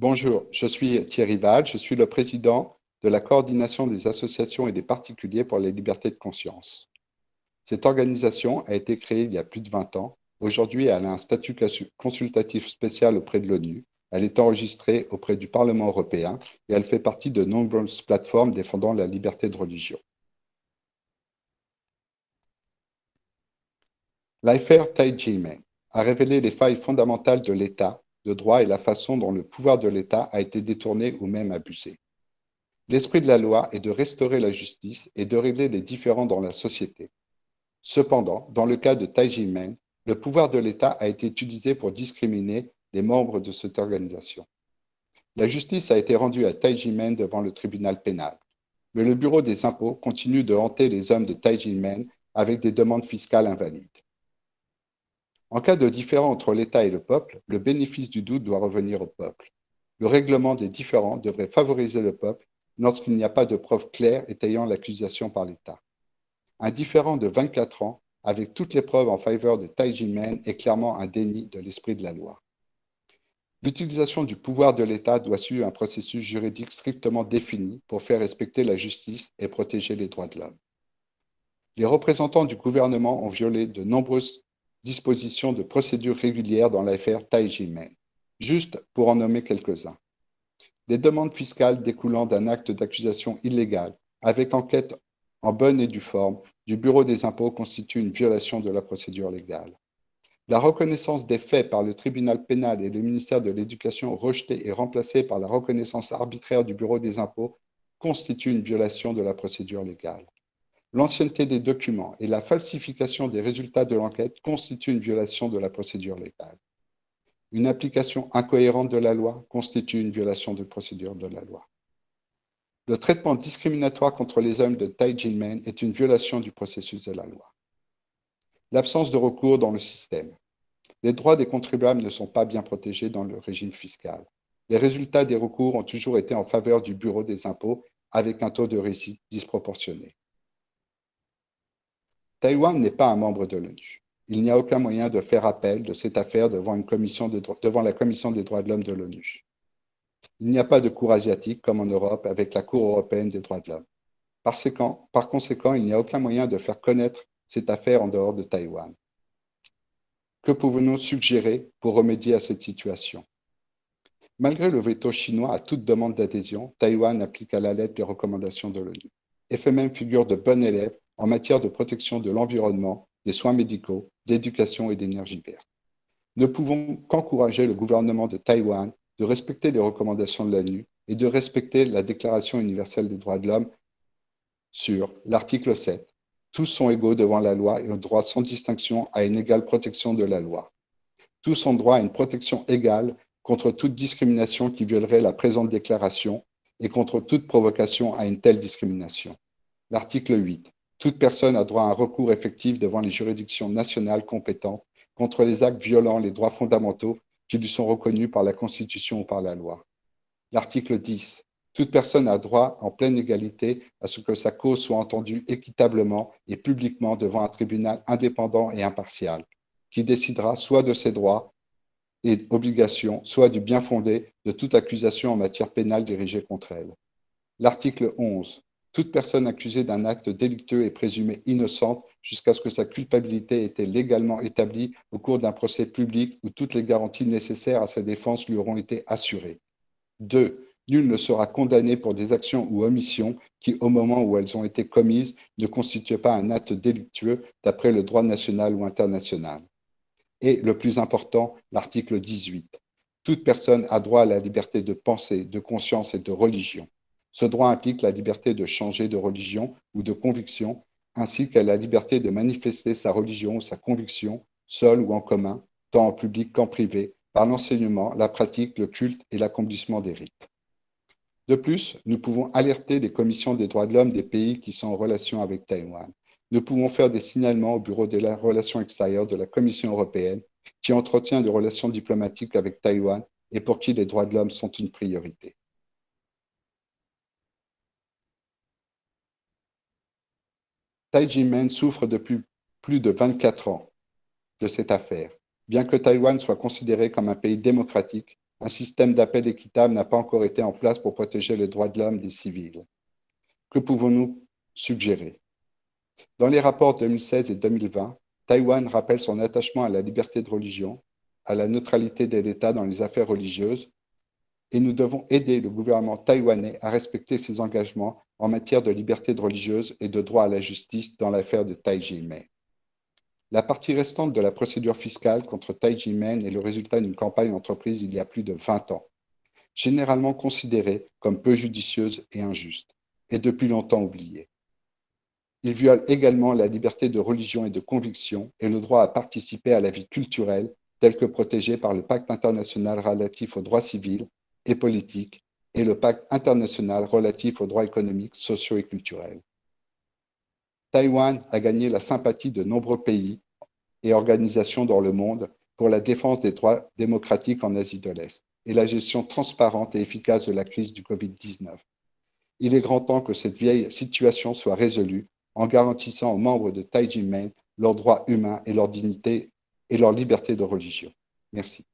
Bonjour, je suis Thierry Val, je suis le président de la coordination des associations et des particuliers pour les libertés de conscience. Cette organisation a été créée il y a plus de 20 ans. Aujourd'hui, elle a un statut consultatif spécial auprès de l'ONU. Elle est enregistrée auprès du Parlement européen et elle fait partie de nombreuses plateformes défendant la liberté de religion. L'affaire Tai-Jimeng a révélé les failles fondamentales de l'État de droit et la façon dont le pouvoir de l'État a été détourné ou même abusé. L'esprit de la loi est de restaurer la justice et de régler les différends dans la société. Cependant, dans le cas de Tai-Jimeng, le pouvoir de l'État a été utilisé pour discriminer les membres de cette organisation. La justice a été rendue à Tai-Jimeng devant le tribunal pénal. Mais le bureau des impôts continue de hanter les hommes de Tai-Jimeng avec des demandes fiscales invalides. En cas de différend entre l'État et le peuple, le bénéfice du doute doit revenir au peuple. Le règlement des différends devrait favoriser le peuple lorsqu'il n'y a pas de preuves claires étayant l'accusation par l'État. Un différend de 24 ans, avec toutes les preuves en faveur de Tai-Jimeng, est clairement un déni de l'esprit de la loi. L'utilisation du pouvoir de l'État doit suivre un processus juridique strictement défini pour faire respecter la justice et protéger les droits de l'homme. Les représentants du gouvernement ont violé de nombreuses dispositions de procédure régulière dans l'affaire Tai-Jimeng, juste pour en nommer quelques-uns. Des demandes fiscales découlant d'un acte d'accusation illégal, avec enquête en bonne et due forme, du Bureau des impôts constituent une violation de la procédure légale. La reconnaissance des faits par le tribunal pénal et le ministère de l'Éducation rejetée et remplacée par la reconnaissance arbitraire du Bureau des impôts constitue une violation de la procédure légale. L'ancienneté des documents et la falsification des résultats de l'enquête constituent une violation de la procédure légale. Une application incohérente de la loi constitue une violation de procédure de la loi. Le traitement discriminatoire contre les hommes de Tai-Jimeng est une violation du processus de la loi. L'absence de recours dans le système. Les droits des contribuables ne sont pas bien protégés dans le régime fiscal. Les résultats des recours ont toujours été en faveur du Bureau des impôts avec un taux de réussite disproportionné. Taïwan n'est pas un membre de l'ONU. Il n'y a aucun moyen de faire appel de cette affaire devant la Commission des droits de l'homme de l'ONU. Il n'y a pas de cour asiatique comme en Europe avec la Cour européenne des droits de l'homme. Par conséquent, il n'y a aucun moyen de faire connaître cette affaire en dehors de Taïwan. Que pouvons-nous suggérer pour remédier à cette situation? Malgré le veto chinois à toute demande d'adhésion, Taïwan applique à la lettre les recommandations de l'ONU et fait même figure de bon élève en matière de protection de l'environnement, des soins médicaux, d'éducation et d'énergie verte. Ne pouvons qu'encourager le gouvernement de Taïwan de respecter les recommandations de l'ONU et de respecter la Déclaration universelle des droits de l'homme sur l'article 7. Tous sont égaux devant la loi et ont droit sans distinction à une égale protection de la loi. Tous ont droit à une protection égale contre toute discrimination qui violerait la présente déclaration et contre toute provocation à une telle discrimination. L'article 8. Toute personne a droit à un recours effectif devant les juridictions nationales compétentes contre les actes violant les droits fondamentaux qui lui sont reconnus par la Constitution ou par la loi. L'article 10. Toute personne a droit en pleine égalité à ce que sa cause soit entendue équitablement et publiquement devant un tribunal indépendant et impartial, qui décidera soit de ses droits et obligations, soit du bien fondé de toute accusation en matière pénale dirigée contre elle. L'article 11. Toute personne accusée d'un acte délictueux est présumée innocente jusqu'à ce que sa culpabilité ait été légalement établie au cours d'un procès public où toutes les garanties nécessaires à sa défense lui auront été assurées. 2. Nul ne sera condamné pour des actions ou omissions qui, au moment où elles ont été commises, ne constituaient pas un acte délictueux d'après le droit national ou international. Et le plus important, l'article 18. Toute personne a droit à la liberté de pensée, de conscience et de religion. Ce droit implique la liberté de changer de religion ou de conviction, ainsi qu'à la liberté de manifester sa religion ou sa conviction, seule ou en commun, tant en public qu'en privé, par l'enseignement, la pratique, le culte et l'accomplissement des rites. De plus, nous pouvons alerter les commissions des droits de l'homme des pays qui sont en relation avec Taïwan. Nous pouvons faire des signalements au Bureau des relations extérieures de la Commission européenne qui entretient des relations diplomatiques avec Taïwan et pour qui les droits de l'homme sont une priorité. Tai Jimeng souffre depuis plus de 24 ans de cette affaire. Bien que Taïwan soit considéré comme un pays démocratique, Un système d'appel équitable n'a pas encore été en place pour protéger les droits de l'homme des civils. Que pouvons-nous suggérer? Dans les rapports 2016 et 2020, Taïwan rappelle son attachement à la liberté de religion, à la neutralité de l'État dans les affaires religieuses, et nous devons aider le gouvernement taïwanais à respecter ses engagements en matière de liberté de religieuse et de droit à la justice dans l'affaire de Tai Ji-men. La partie restante de la procédure fiscale contre Tai Ji-men est le résultat d'une campagne entreprise il y a plus de 20 ans, généralement considérée comme peu judicieuse et injuste, et depuis longtemps oubliée. Il viole également la liberté de religion et de conviction et le droit à participer à la vie culturelle tel que protégé par le Pacte international relatif aux droits civils et politiques et le Pacte international relatif aux droits économiques, sociaux et culturels. Taïwan a gagné la sympathie de nombreux pays et organisations dans le monde pour la défense des droits démocratiques en Asie de l'Est et la gestion transparente et efficace de la crise du Covid-19. Il est grand temps que cette vieille situation soit résolue en garantissant aux membres de Tai Ji-men leurs droits humains et leur dignité et leur liberté de religion. Merci.